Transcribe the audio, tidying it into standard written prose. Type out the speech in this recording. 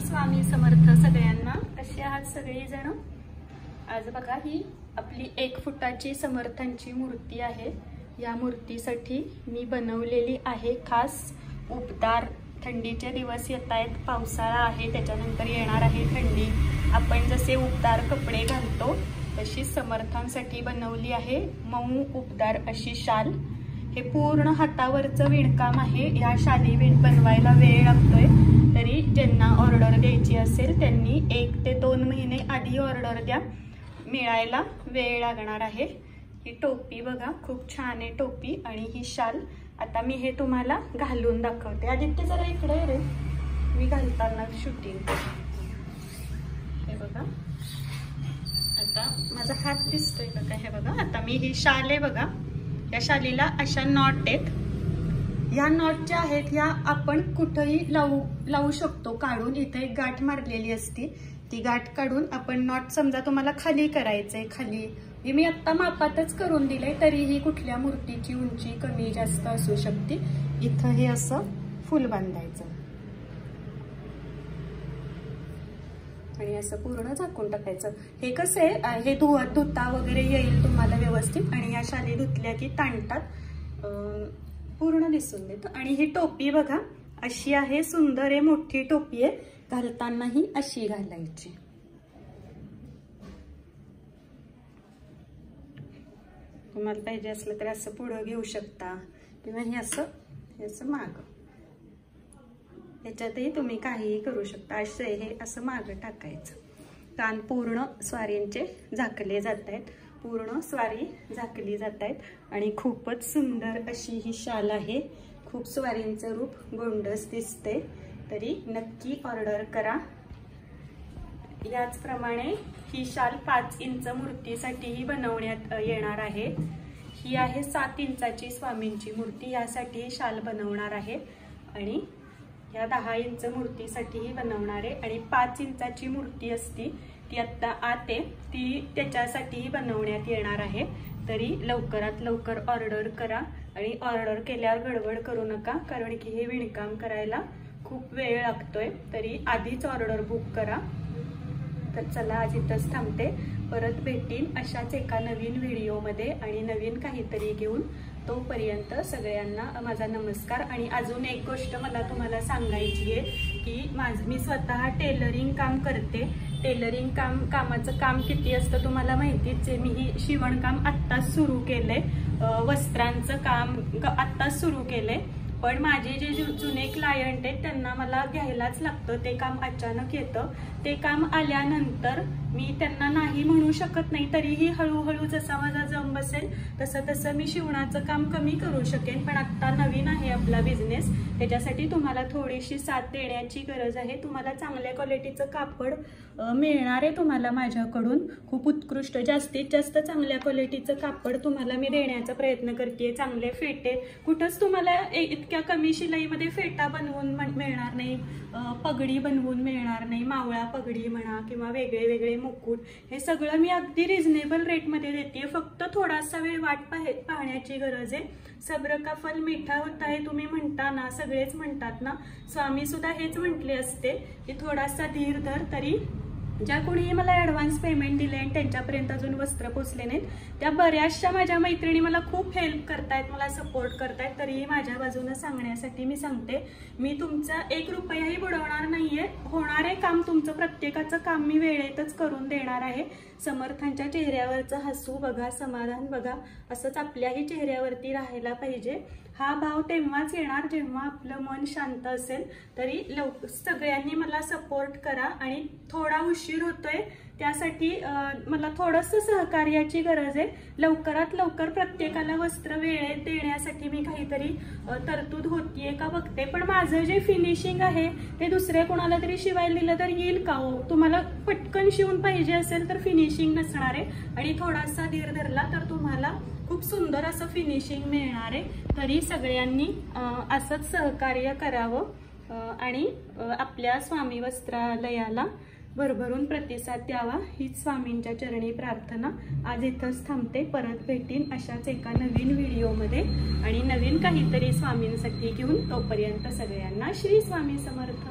स्वामी समर्थ सगळ्यांना। कसे आहात सगळे जण? आज बघा ही आपली 1 फुटाची समर्थांची मूर्ती आहे। या मूर्तीसाठी मी बनवलेली आहे खास उपदार। थंडीचे दिवस येत आहेत, पावसाळा आहे, त्याच्यानंतर येणार आहे थंडी। आपण जसे उपदार कपडे घालतो तशी समर्थांसाठी बनवली आहे मऊ उपदार अशी शाल। हे पूर्ण हातावरचं विणकाम आहे। या शाली बनवायला वेळ लागतोय, तरी ज्यांना ऑर्डर द्यायची असेल त्यांनी 1 ते 2 महिने आधी ऑर्डर द्या, मिळायला वेळ लागणार आहे। ही टोपी बघा, खूप छान आहे टोपी आणि ही शाल। आता मी हे तुम्हाला घालून दाखवते। आदित्य जरा इकडे रे, मी घालताना शूटिंग। हे बघा, आता माझा हात दिसतोय का काय? हे बघा, आता मी ही शाल आहे बघा। या शालीला अशा नॉट आहेत। या नॉटच्या आहेत, ह्या आपण कुठेही लावू शकतो काढून। इथे एक गाठ मारलेली असती, ती गाठ काढून आपण नॉट समजा तुम्हाला खाली करायचंय, खाली मी आत्ता मापातच करून दिलंय, तरीही कुठल्या मूर्तीची उंची कमी जास्त असू शकते। इथं हे असं फुल बांधायचं आणि असं पूर्ण झाकून टाकायचं। हे कसं आहे, हे धुता वगैरे येईल तुम्हाला व्यवस्थित। आणि या शाली धुतल्या की ताणतात, पूर्ण दिसून देतं। आणि ही टोपी बघा अशी आहे, सुंदर आहे, मोठी टोपी आहे। घालतानाही अशी घालायची। तुम्हाला पाहिजे असलं तर असं पुढं घेऊ शकता, किंवा हे असं माग, याच्यातही तुम्ही काहीही करू शकता। हे असं माग टाकायचं। कान पूर्ण स्वारींचे झाकले जात आहेत, पूर्ण स्वारी झाकली जात आहेत आणि खूपच सुंदर अशी ही शाल आहे। खूप स्वारींचं रूप गोंडस दिसते, तरी नक्की ऑर्डर करा। याचप्रमाणे ही शाल 5 इंच मूर्तीसाठीही बनवण्यात येणार आहे। ही आहे 7 इंचाची स्वामींची मूर्ती, यासाठी शाल बनवणार आहे। आणि या 10 इंच मूर्तीसाठीही बनवणार आहे। आणि 5 इंचाची मूर्ती असती ती आता आत आहे, ती त्याच्यासाठीही बनवण्यात येणार आहे। तरी लवकरात लवकर ऑर्डर करा आणि ऑर्डर केल्यावर गडबड करू नका, कारण की हे विणकाम करायला खूप वेळ लागतोय। तरी आधीच ऑर्डर बुक करा। तर चला, आज इथंच थांबते। परत भेटीन अशाच एका नवीन व्हिडिओमध्ये आणि नवीन काहीतरी घेऊन। तोपर्यंत सगळ्यांना माझा नमस्कार। आणि अजून एक गोष्ट मला तुम्हाला सांगायची आहे की मी स्वतः टेलरिंग काम करते। टेलरिंग कामाचं काम किती असतं तुम्हाला माहितीच आहे। मी ही शिवणकाम आत्ताच सुरू केलंय, वस्त्रांचं काम आत्ताच सुरू केलंय। पण माझे जे जुने क्लायंट आहेत त्यांना मला घ्यायलाच लागतं, ते काम अचानक येतं। ते काम आल्यानंतर मी त्यांना नाही म्हणू शकत नाही, तरीही हळूहळू जसा माझा जम बसेल तसं तसं मी शिवणाचं काम कमी करू शकेन। पण आत्ता नवीन आहे आपला बिझनेस, त्याच्यासाठी तुम्हाला थोडीशी साथ देण्याची गरज आहे। तुम्हाला चांगल्या क्वालिटीचं कापड मिळणार आहे तुम्हाला माझ्याकडून, खूप उत्कृष्ट, जास्तीत जास्त चांगल्या क्वालिटीचं कापड तुम्हाला मी देण्याचा प्रयत्न करते। चांगले फेटे, कुठंच तुम्हाला इतक्या कमी शिलाईमध्ये फेटा बनवून मिळणार नाही, पगडी बनवून मिळणार नाही, मावळा पगडी म्हणा किंवा वेगळे वेगळे मुकुट, हे सगळं मी अगदी रिझनेबल रेटमध्ये देते। फक्त थोडासा वेळ वाट पाहण्याची गरज आहे। सब्र का फल मीठा होता है तुम्ही म्हणता ना, सगळेच म्हणतात ना, स्वामी सुद्धा हेच म्हटले असते की थोडासा धीर धर। तरी ज्या कोणीही मला ॲडव्हान्स पेमेंट दिले आणि त्यांच्यापर्यंत अजून वस्त्र पोचले नाहीत, त्या बऱ्याचशा माझ्या मैत्रिणी मला खूप हेल्प करतायत, मला सपोर्ट करतायत। तरीही माझ्या बाजूने सांगण्यासाठी मी सांगते, मी तुमचा 1 रुपयाही बुडवणार नाहीये। होणारे काम तुमचं प्रत्येकाचं काम मी वेळेतच करून देणार आहे। समर्थांच्या चेहऱ्यावरचं हसू बघा, समाधान बघा, असंच आपल्याही चेहऱ्यावरती राहायला पाहिजे। हा भाव तेव्हाच येणार जेव्हा आपलं मन शांत असेल। तरी सगळ्यांनी मला सपोर्ट करा। आणि थोडा उशीर होतोय त्यासाठी मला थोडंसं सहकार्याची गरज आहे। लवकरात लवकर प्रत्येकाला वस्त्र वेळेत देण्यासाठी मी काहीतरी तरतूद होतीये का बघते। पण माझं जे फिनिशिंग आहे ते दुसऱ्या कोणाला तरी शिवायला दिलं तर येईल का हो? तुम्हाला पटकन शिवून पाहिजे असेल तर फिनिशिंग नसणार आहे, आणि थोडासा धीर धरला तर तुम्हाला खूप सुंदर असं फिनिशिंग मिळणार आहे। तरी सगळ्यांनी असंच सहकार्य करावं आणि आपल्या स्वामी वस्त्रालयाला भरभरून प्रतिसाद द्यावा, हीच स्वामींच्या चरणी प्रार्थना। आज इथंच थांबते। परत भेटीन अशाच एका नवीन व्हिडिओमध्ये आणि नवीन काहीतरी स्वामींसाठी घेऊन। तोपर्यंत सगळ्यांना श्री स्वामी समर्थ।